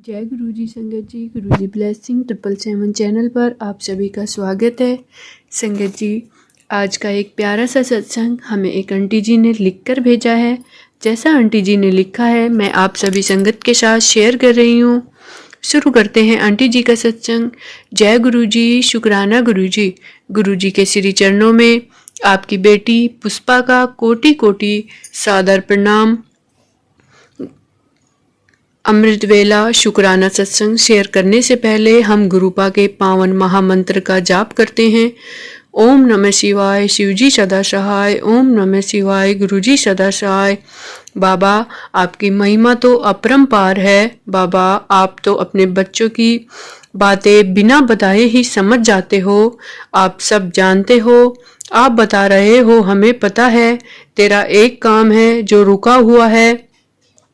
जय गुरु जी संगत जी। गुरु जी blessing 777 channel पर आप सभी का स्वागत है। संगत जी, आज का एक प्यारा सा सत्संग हमें एक आंटी जी ने लिख कर भेजा है। जैसा आंटी जी ने लिखा है मैं आप सभी संगत के साथ शेयर कर रही हूँ। शुरू करते हैं आंटी जी का सत्संग। जय गुरु जी, शुक्राना गुरु जी। गुरु जी के श्री चरणों में आपकी बेटी पुष्पा का कोटि कोटि सादर प्रणाम। अमृत वेला शुक्राना सत्संग शेयर करने से पहले हम गुरुपा के पावन महामंत्र का जाप करते हैं। ओम नमः शिवाय, शिवजी सदा सहाय। ओम नमः शिवाय, गुरुजी सदा सहाय। बाबा, आपकी महिमा तो अपरंपार है। बाबा, आप तो अपने बच्चों की बातें बिना बताए ही समझ जाते हो। आप सब जानते हो। आप बता रहे हो, हमें पता है। तेरा एक काम है जो रुका हुआ है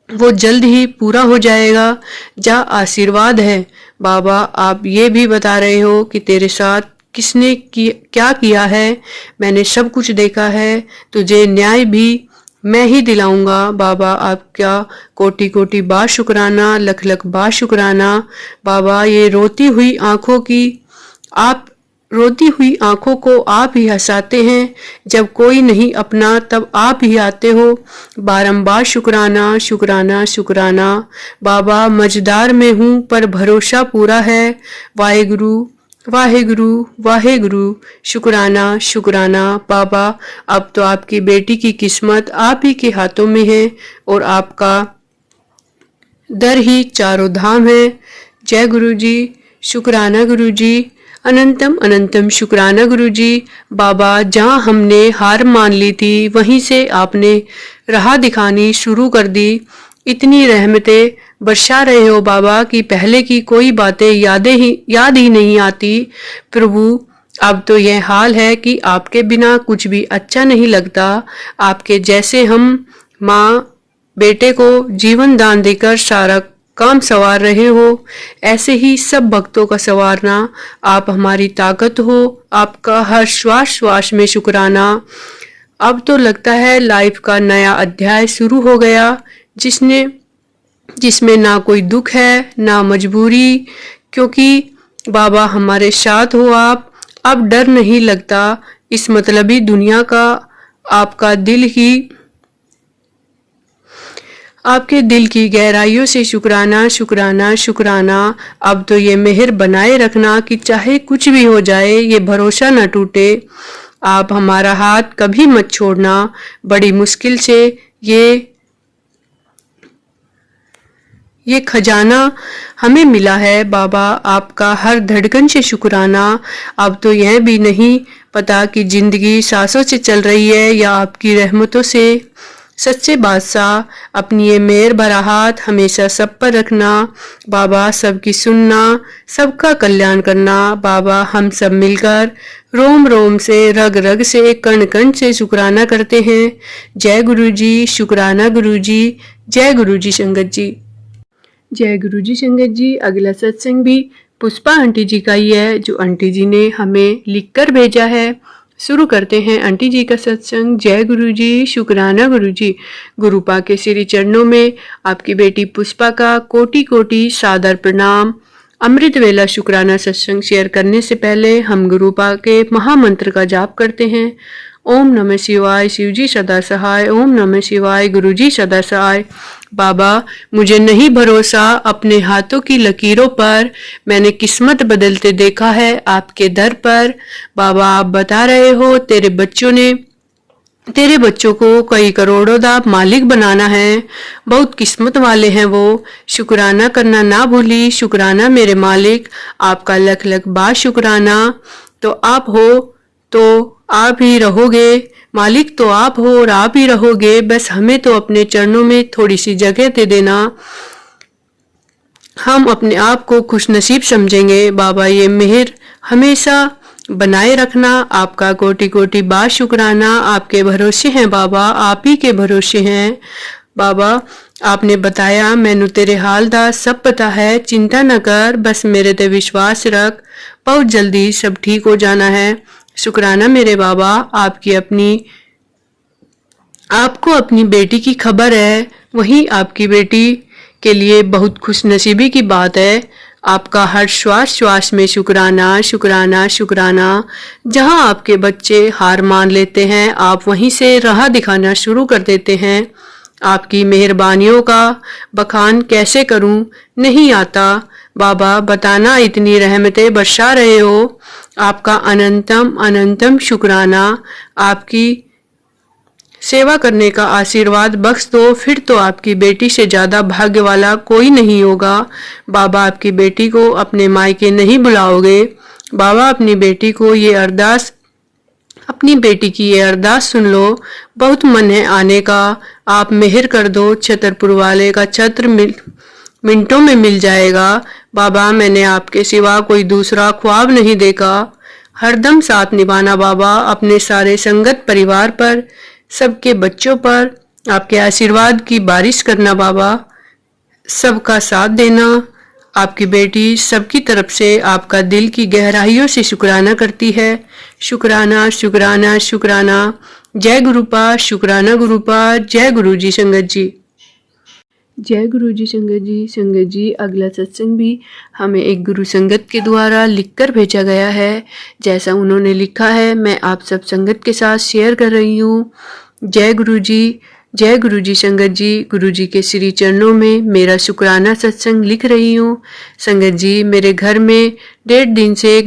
वो जल्द ही पूरा हो जाएगा। जा आशीर्वाद है। बाबा, आप ये भी बता रहे हो कि तेरे साथ किसने क्या किया है। मैंने सब कुछ देखा है। तुझे न्याय भी मैं ही दिलाऊंगा। बाबा, आपका कोटि कोटि बार शुक्राना, लख लख बार शुक्राना। बाबा, ये रोती हुई आंखों को आप ही हंसाते हैं। जब कोई नहीं अपना तब आप ही आते हो। बारंबार शुक्राना शुक्राना शुक्राना। बाबा, मझदार में हूँ पर भरोसा पूरा है। वाहेगुरु वाहेगुरु वाहेगुरु। शुक्राना शुक्राना। बाबा, अब तो आपकी बेटी की किस्मत आप ही के हाथों में है और आपका दर ही चारों धाम है। जय गुरु जी, शुक्राना गुरु जी। अनंतम अनंतम शुक्राना गुरु जी। बाबा, जहाँ हमने हार मान ली थी वहीं से आपने राह दिखानी शुरू कर दी। इतनी रहमतें बरसा रहे हो बाबा कि पहले की कोई बातें याद ही नहीं आती। प्रभु, अब तो यह हाल है कि आपके बिना कुछ भी अच्छा नहीं लगता। आपके जैसे हम माँ बेटे को जीवन दान देकर सारा काम संवार रहे हो, ऐसे ही सब भक्तों का संवारना आप हमारी ताकत हो। आपका हर श्वास श्वास में शुक्राना। अब तो लगता है लाइफ का नया अध्याय शुरू हो गया, जिसमें ना कोई दुख है ना मजबूरी, क्योंकि बाबा हमारे साथ हो आप। अब डर नहीं लगता इस मतलबी दुनिया का। आपके दिल की गहराइयों से शुक्राना शुक्राना शुक्राना। अब तो ये मेहर बनाए रखना कि चाहे कुछ भी हो जाए ये भरोसा न टूटे। आप हमारा हाथ कभी मत छोड़ना। बड़ी मुश्किल से ये खजाना हमें मिला है। बाबा, आपका हर धड़कन से शुक्राना। अब तो यह भी नहीं पता कि जिंदगी सांसों से चल रही है या आपकी रहमतों से। सच्चे बादशाह, अपनी ये मेहर भरा हाथ हमेशा सब पर रखना। बाबा, सबकी सुनना, सबका कल्याण करना। बाबा, हम सब मिलकर रोम रोम से, रग रग से, कण कण से शुक्राना करते हैं। जय गुरु जी, शुक्राना गुरु जी। जय गुरु जी संगत जी। जय गुरु जी संगत जी। अगला सत्संग भी पुष्पा आंटी जी का ही है, जो आंटी जी ने हमें लिखकर भेजा है। शुरू करते हैं आंटी जी का सत्संग। जय गुरु जी, शुक्राना गुरु जी। गुरुपा के श्री चरणों में आपकी बेटी पुष्पा का कोटि कोटि सादर प्रणाम। अमृत वेला शुक्राना सत्संग शेयर करने से पहले हम गुरुपा के महामंत्र का जाप करते हैं। ओम नमः शिवाय, शिवजी सदा सहाय। ओम नमः शिवाय, गुरुजी सदा सहाय। बाबा, मुझे नहीं भरोसा अपने हाथों की लकीरों पर। मैंने किस्मत बदलते देखा है आपके दर पर। बाबा, आप बता रहे हो तेरे बच्चों को कई करोड़ों का मालिक बनाना है। बहुत किस्मत वाले हैं वो। शुक्राना करना ना भूली। शुक्राना मेरे मालिक, आपका लख लख बार शुक्राना। तो आप हो तो आप ही रहोगे। मालिक तो आप हो और आप ही रहोगे। बस हमें तो अपने चरणों में थोड़ी सी जगह दे देना। हम अपने आप को खुशनसीब समझेंगे। बाबा, ये मेहर हमेशा बनाए रखना। आपका कोटि कोटि बार शुक्राना। आपके भरोसे हैं बाबा, आप ही के भरोसे हैं। बाबा, आपने बताया मैनू तेरे हाल दा सब पता है। चिंता न कर, बस मेरे ते विश्वास रख। बहुत जल्दी सब ठीक हो जाना है। शुक्राना मेरे बाबा, आपको अपनी बेटी की खबर है। वहीं आपकी बेटी के लिए बहुत खुशनसीबी की बात है। आपका हर श्वास श्वास में शुक्राना शुक्राना शुक्राना। जहां आपके बच्चे हार मान लेते हैं, आप वहीं से राह दिखाना शुरू कर देते हैं। आपकी मेहरबानियों का बखान कैसे करूं, नहीं आता। बाबा बताना, इतनी रहमतें बरसा रहे हो। आपका अनंतम अनंतम शुक्राना। आपकी सेवा करने का आशीर्वाद बख्श दो, फिर तो आपकी बेटी से ज्यादा भाग्य वाला कोई नहीं होगा। बाबा आपकी बेटी को अपने मायके नहीं बुलाओगे। बाबा अपनी बेटी की ये अरदास सुन लो। बहुत मन है आने का, आप मेहर कर दो। छतरपुर वाले का छत्र मिनटों में मिल जाएगा। बाबा मैंने आपके सिवा कोई दूसरा ख्वाब नहीं देखा। हरदम साथ निभाना बाबा, अपने सारे संगत परिवार पर, सबके बच्चों पर आपके आशीर्वाद की बारिश करना बाबा। सबका साथ देना। आपकी बेटी सबकी तरफ से आपका दिल की गहराइयों से शुक्राना करती है। शुक्राना शुक्राना शुक्राना। जय गुरुपा, शुक्राना गुरुपा। जय गुरु जी संगत जी। जय गुरु जी संगत जी। संगत जी, अगला सत्संग भी हमें एक गुरु संगत के द्वारा लिखकर भेजा गया है। जैसा उन्होंने लिखा है मैं आप सब संगत के साथ शेयर कर रही हूँ। जय गुरु जी। जय गुरु जी संगत जी। गुरु जी के श्री चरणों में मेरा शुक्राना सत्संग लिख रही हूँ। संगत जी, मेरे घर में 1.5 दिन से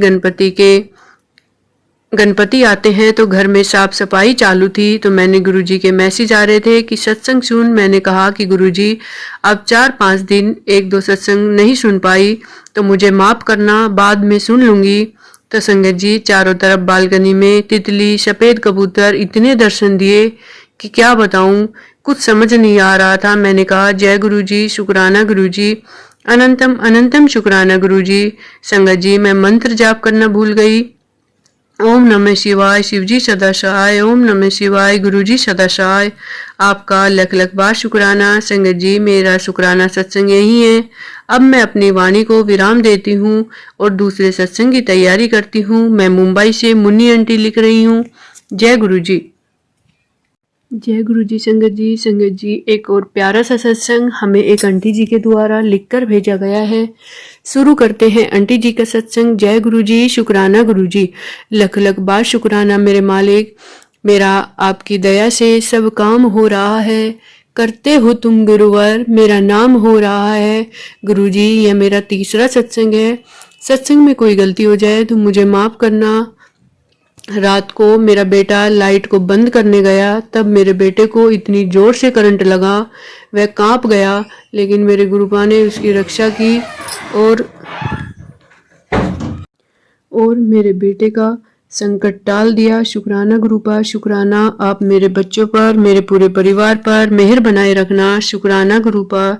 गणपति आते हैं तो घर में साफ सफाई चालू थी। तो मैंने गुरुजी के मैसेज आ रहे थे कि सत्संग सुन। मैंने कहा कि गुरुजी अब 4-5 दिन 1-2 सत्संग नहीं सुन पाई तो मुझे माफ करना, बाद में सुन लूंगी। तो संगत जी, चारों तरफ बालकनी में तितली सफेद कबूतर इतने दर्शन दिए कि क्या बताऊं, कुछ समझ नहीं आ रहा था। मैंने कहा जय गुरुजी, शुक्राना गुरुजी, अनंतम अनंतम शुक्राना गुरुजी। संगत जी, मैं मंत्र जाप करना भूल गई। ओम नमः शिवाय, शिवजी सदा सहाय। ओम नमः शिवाय, गुरुजी सदा सहाय। आपका लख लख बार शुक्राना। संगत जी, मेरा शुक्राना सत्संग यही है। अब मैं अपनी वाणी को विराम देती हूँ और दूसरे सत्संग की तैयारी करती हूँ। मैं मुंबई से मुन्नी आंटी लिख रही हूँ। जय गुरुजी। जय गुरु जी संगत जी। संगत जी, एक और प्यारा सा सत्संग हमें एक आंटी जी के द्वारा लिखकर भेजा गया है। शुरू करते हैं आंटी जी का सत्संग। जय गुरु जी, शुक्राना गुरु जी। लख लख बार शुक्राना मेरे मालिक। मेरा आपकी दया से सब काम हो रहा है। करते हो तुम गुरुवर, मेरा नाम हो रहा है। गुरु जी, यह मेरा तीसरा सत्संग है। सत्संग में कोई गलती हो जाए तो मुझे माफ करना। रात को मेरा बेटा लाइट को बंद करने गया, तब मेरे बेटे को इतनी जोर से करंट लगा, वह कांप गया, लेकिन मेरे गुरुपा ने उसकी रक्षा की और मेरे बेटे का संकट टाल दिया। शुक्राना गुरुपा, शुक्राना। आप मेरे बच्चों पर, मेरे पूरे परिवार पर मेहर बनाए रखना। शुक्राना गुरुपा,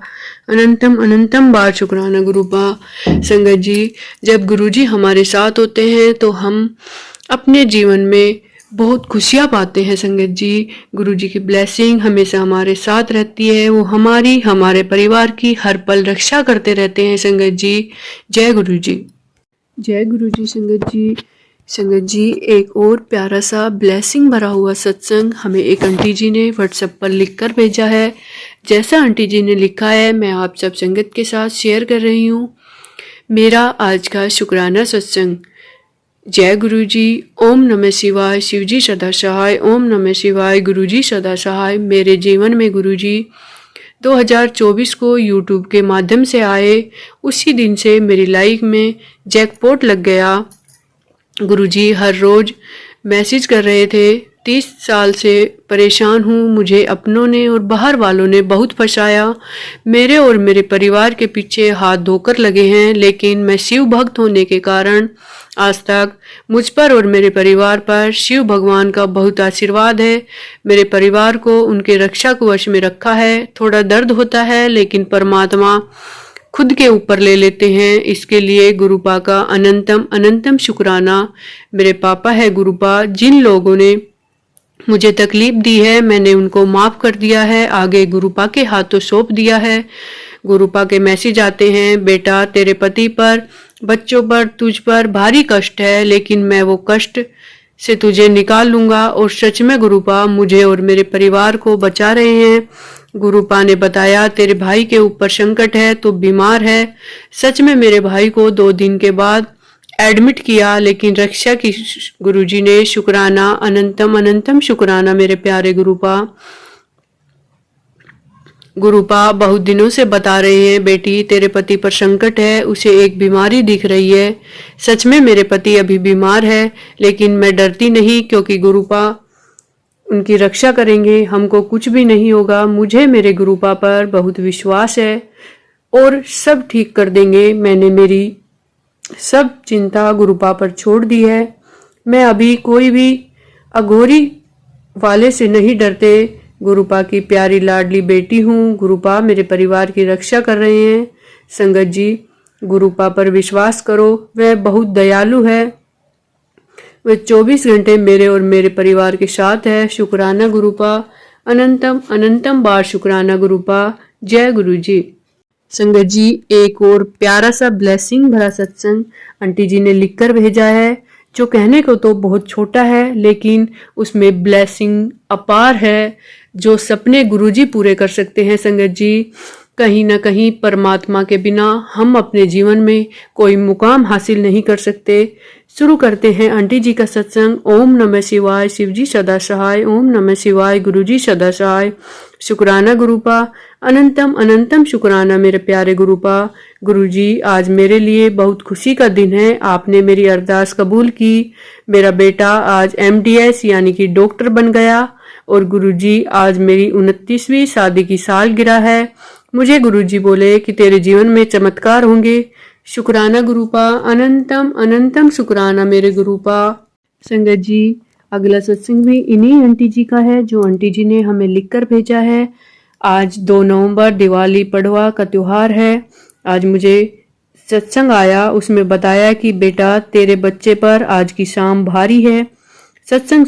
अनंतम अनंतम बार शुक्राना गुरुपा। संगत जी, जब गुरुजी हमारे साथ होते हैं तो हम अपने जीवन में बहुत खुशियाँ पाते हैं। संगत जी, गुरुजी की ब्लेसिंग हमेशा हमारे साथ रहती है। वो हमारे परिवार की हर पल रक्षा करते रहते हैं। संगत जी, जय गुरु जी। जय गुरु जी संगत जी। संगत जी, एक और प्यारा सा ब्लेसिंग भरा हुआ सत्संग हमें एक आंटी जी ने व्हाट्सएप पर लिखकर भेजा है। जैसा आंटी जी ने लिखा है मैं आप सब संगत के साथ शेयर कर रही हूँ। मेरा आज का शुक्राना सत्संग। जय गुरु जी। ओम नमः शिवाय, शिवजी सदा सहाय। ओम नमः शिवाय, गुरुजी सदा सहाय। मेरे जीवन में गुरुजी 2024 को यूट्यूब के माध्यम से आए। उसी दिन से मेरी लाइफ में जैकपॉट लग गया। गुरुजी हर रोज मैसेज कर रहे थे। 30 साल से परेशान हूँ। मुझे अपनों ने और बाहर वालों ने बहुत फंसाया। मेरे और मेरे परिवार के पीछे हाथ धोकर लगे हैं, लेकिन मैं शिव भक्त होने के कारण आज तक मुझ पर और मेरे परिवार पर शिव भगवान का बहुत आशीर्वाद है। मेरे परिवार को उनके रक्षा कवच में रखा है। थोड़ा दर्द होता है, लेकिन परमात्मा खुद के ऊपर ले लेते हैं। इसके लिए गुरुपा का अनंतम अनंतम शुक्राना। मेरे पापा है गुरुपा, जिन लोगों ने मुझे तकलीफ दी है मैंने उनको माफ कर दिया है, आगे गुरुपा के हाथों सौंप दिया है। गुरुपा के मैसेज आते हैं, बेटा तेरे पति पर, बच्चों पर, तुझ पर भारी कष्ट है, लेकिन मैं वो कष्ट से तुझे निकाल लूंगा। और सच में गुरुपा मुझे और मेरे परिवार को बचा रहे हैं। गुरुपा ने बताया, तेरे भाई के ऊपर संकट है तो बीमार है। सच में मेरे भाई को 2 दिन के बाद एडमिट किया, लेकिन रक्षा की। गुरुजी ने शुक्राना, अनंतम अनंतम शुक्राना मेरे प्यारे गुरुपा। गुरुपा बहुत दिनों से बता रहे हैं, बेटी तेरे पति पर संकट है, उसे एक बीमारी दिख रही है। सच में मेरे पति अभी बीमार है, लेकिन मैं डरती नहीं, क्योंकि गुरुपा उनकी रक्षा करेंगे, हमको कुछ भी नहीं होगा। मुझे मेरे गुरुपा पर बहुत विश्वास है और सब ठीक कर देंगे। मैंने मेरी सब चिंता गुरुपा पर छोड़ दी है। मैं अभी कोई भी अघोरी वाले से नहीं डरते। गुरुपा की प्यारी लाडली बेटी हूँ। गुरुपा मेरे परिवार की रक्षा कर रहे हैं। संगत जी, गुरुपा पर विश्वास करो, वह बहुत दयालु है। वह 24 घंटे मेरे और मेरे परिवार के साथ है। शुक्राना गुरुपा, अनंतम अनंतम बार शुक्राना गुरुपा। जय गुरु जी। संगत जी, एक और प्यारा सा ब्लेसिंग भरा सत्संग आंटी जी ने लिखकर भेजा है, जो कहने को तो बहुत छोटा है, लेकिन उसमें ब्लेसिंग अपार है, जो सपने गुरुजी पूरे कर सकते हैं। संगत जी, कहीं ना कहीं परमात्मा के बिना हम अपने जीवन में कोई मुकाम हासिल नहीं कर सकते। शुरू करते हैं आंटी जी का सत्संग। ओम नमः शिवाय, शिव जी सदा सहाय। ओम नमः शिवाय, गुरु जी सदा सहाय। शुक्राना गुरुपा, अनंतम अनंतम शुक्राना मेरे प्यारे गुरुपा। गुरुजी, आज मेरे लिए बहुत खुशी का दिन है। आपने मेरी अरदास कबूल की। मेरा बेटा आज MDS यानी कि डॉक्टर बन गया। और गुरुजी, आज मेरी 29वीं शादी की सालगिरह है। मुझे गुरुजी बोले कि तेरे जीवन में चमत्कार होंगे। शुक्राना गुरुपा, अनंतम अनंतम शुक्राना मेरे गुरुपा। संगत जी, अगला सत्संग भी इन्हीं आंटी जी का है, जो आंटी जी ने हमें लिखकर भेजा है। आज 2 नवंबर दिवाली पड़वा का त्योहार है। आज मुझे सत्संग आया, उसमें बताया कि बेटा तेरे बच्चे पर आज की शाम भारी है। सत्संग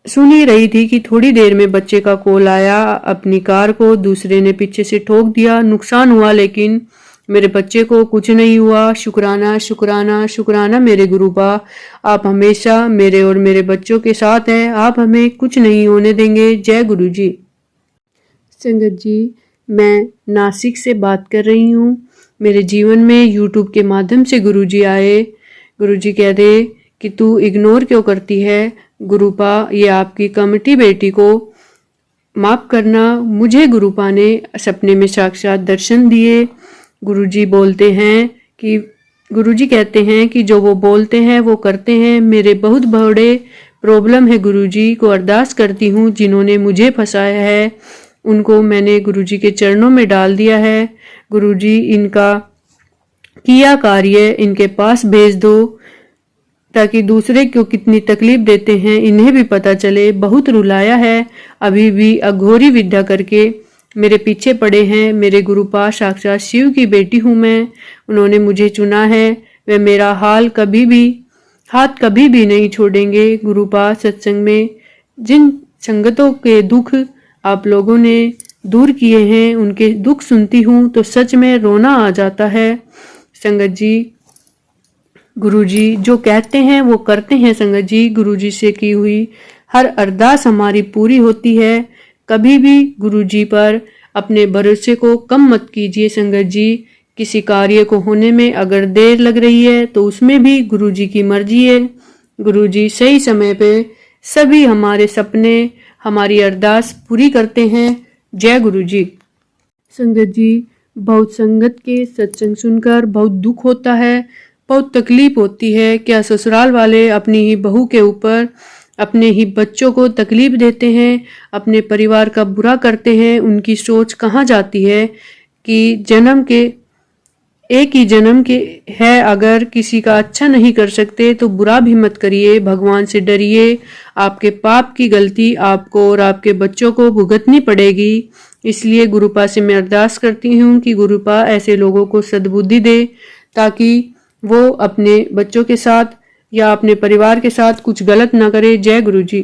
सुन ही रही थी कि थोड़ी देर में बच्चे का कॉल आया। अपनी कार को दूसरे ने पीछे से ठोक दिया, नुकसान हुआ, लेकिन मेरे बच्चे को कुछ नहीं हुआ। शुक्राना शुक्राना शुक्राना मेरे गुरुपा। आप हमेशा मेरे और मेरे बच्चों के साथ हैं। आप हमें कुछ नहीं होने देंगे। जय गुरु जी। संगत जी, मैं नासिक से बात कर रही हूँ। मेरे जीवन में YouTube के माध्यम से गुरुजी आए। गुरुजी कहते कि तू इग्नोर क्यों करती है। गुरुपा, ये आपकी कमिटी बेटी को माफ करना। मुझे गुरुपा ने सपने में साक्षात दर्शन दिए। गुरुजी बोलते हैं कि गुरुजी कहते हैं कि जो वो बोलते हैं वो करते हैं। मेरे बहुत बड़े प्रॉब्लम है, गुरुजी को अरदास करती हूँ। जिन्होंने मुझे फंसाया है उनको मैंने गुरुजी के चरणों में डाल दिया है। गुरुजी, इनका किया कार्य इनके पास भेज दो, ताकि दूसरे को कितनी तकलीफ देते हैं इन्हें भी पता चले। बहुत रुलाया है, अभी भी अघोरी विद्या करके मेरे पीछे पड़े हैं। मेरे गुरुपा, साक्षात शिव की बेटी हूँ मैं। उन्होंने मुझे चुना है। वे मेरा हाथ कभी भी नहीं छोड़ेंगे। गुरुपा, सत्संग में जिन संगतों के दुख आप लोगों ने दूर किए हैं, उनके दुख सुनती हूँ तो सच में रोना आ जाता है। संगत जी, गुरुजी जो कहते हैं वो करते हैं। संगत जी, गुरुजी से की हुई हर अरदास हमारी पूरी होती है। कभी भी गुरुजी पर अपने भरोसे को कम मत कीजिए। संगत जी, किसी कार्य को होने में अगर देर लग रही है तो उसमें भी गुरुजी की मर्जी है। गुरुजी सही समय पे सभी हमारे सपने, हमारी अरदास पूरी करते हैं। जय गुरुजी। संगत जी, बहुत संगत के सत्संग सुनकर बहुत दुख होता है, बहुत तकलीफ होती है। क्या ससुराल वाले अपनी ही बहू के ऊपर अपने ही बच्चों को तकलीफ देते हैं, अपने परिवार का बुरा करते हैं। उनकी सोच कहाँ जाती है कि एक ही जन्म के है, अगर किसी का अच्छा नहीं कर सकते तो बुरा भी मत करिए। भगवान से डरिए। आपके पाप की गलती आपको और आपके बच्चों को भुगतनी पड़ेगी। इसलिए गुरुपा से मैं अरदास करती हूँ कि गुरुपा ऐसे लोगों को सद्बुद्धि दे, ताकि वो अपने बच्चों के साथ या अपने परिवार के साथ कुछ गलत ना करे। जय गुरु जी।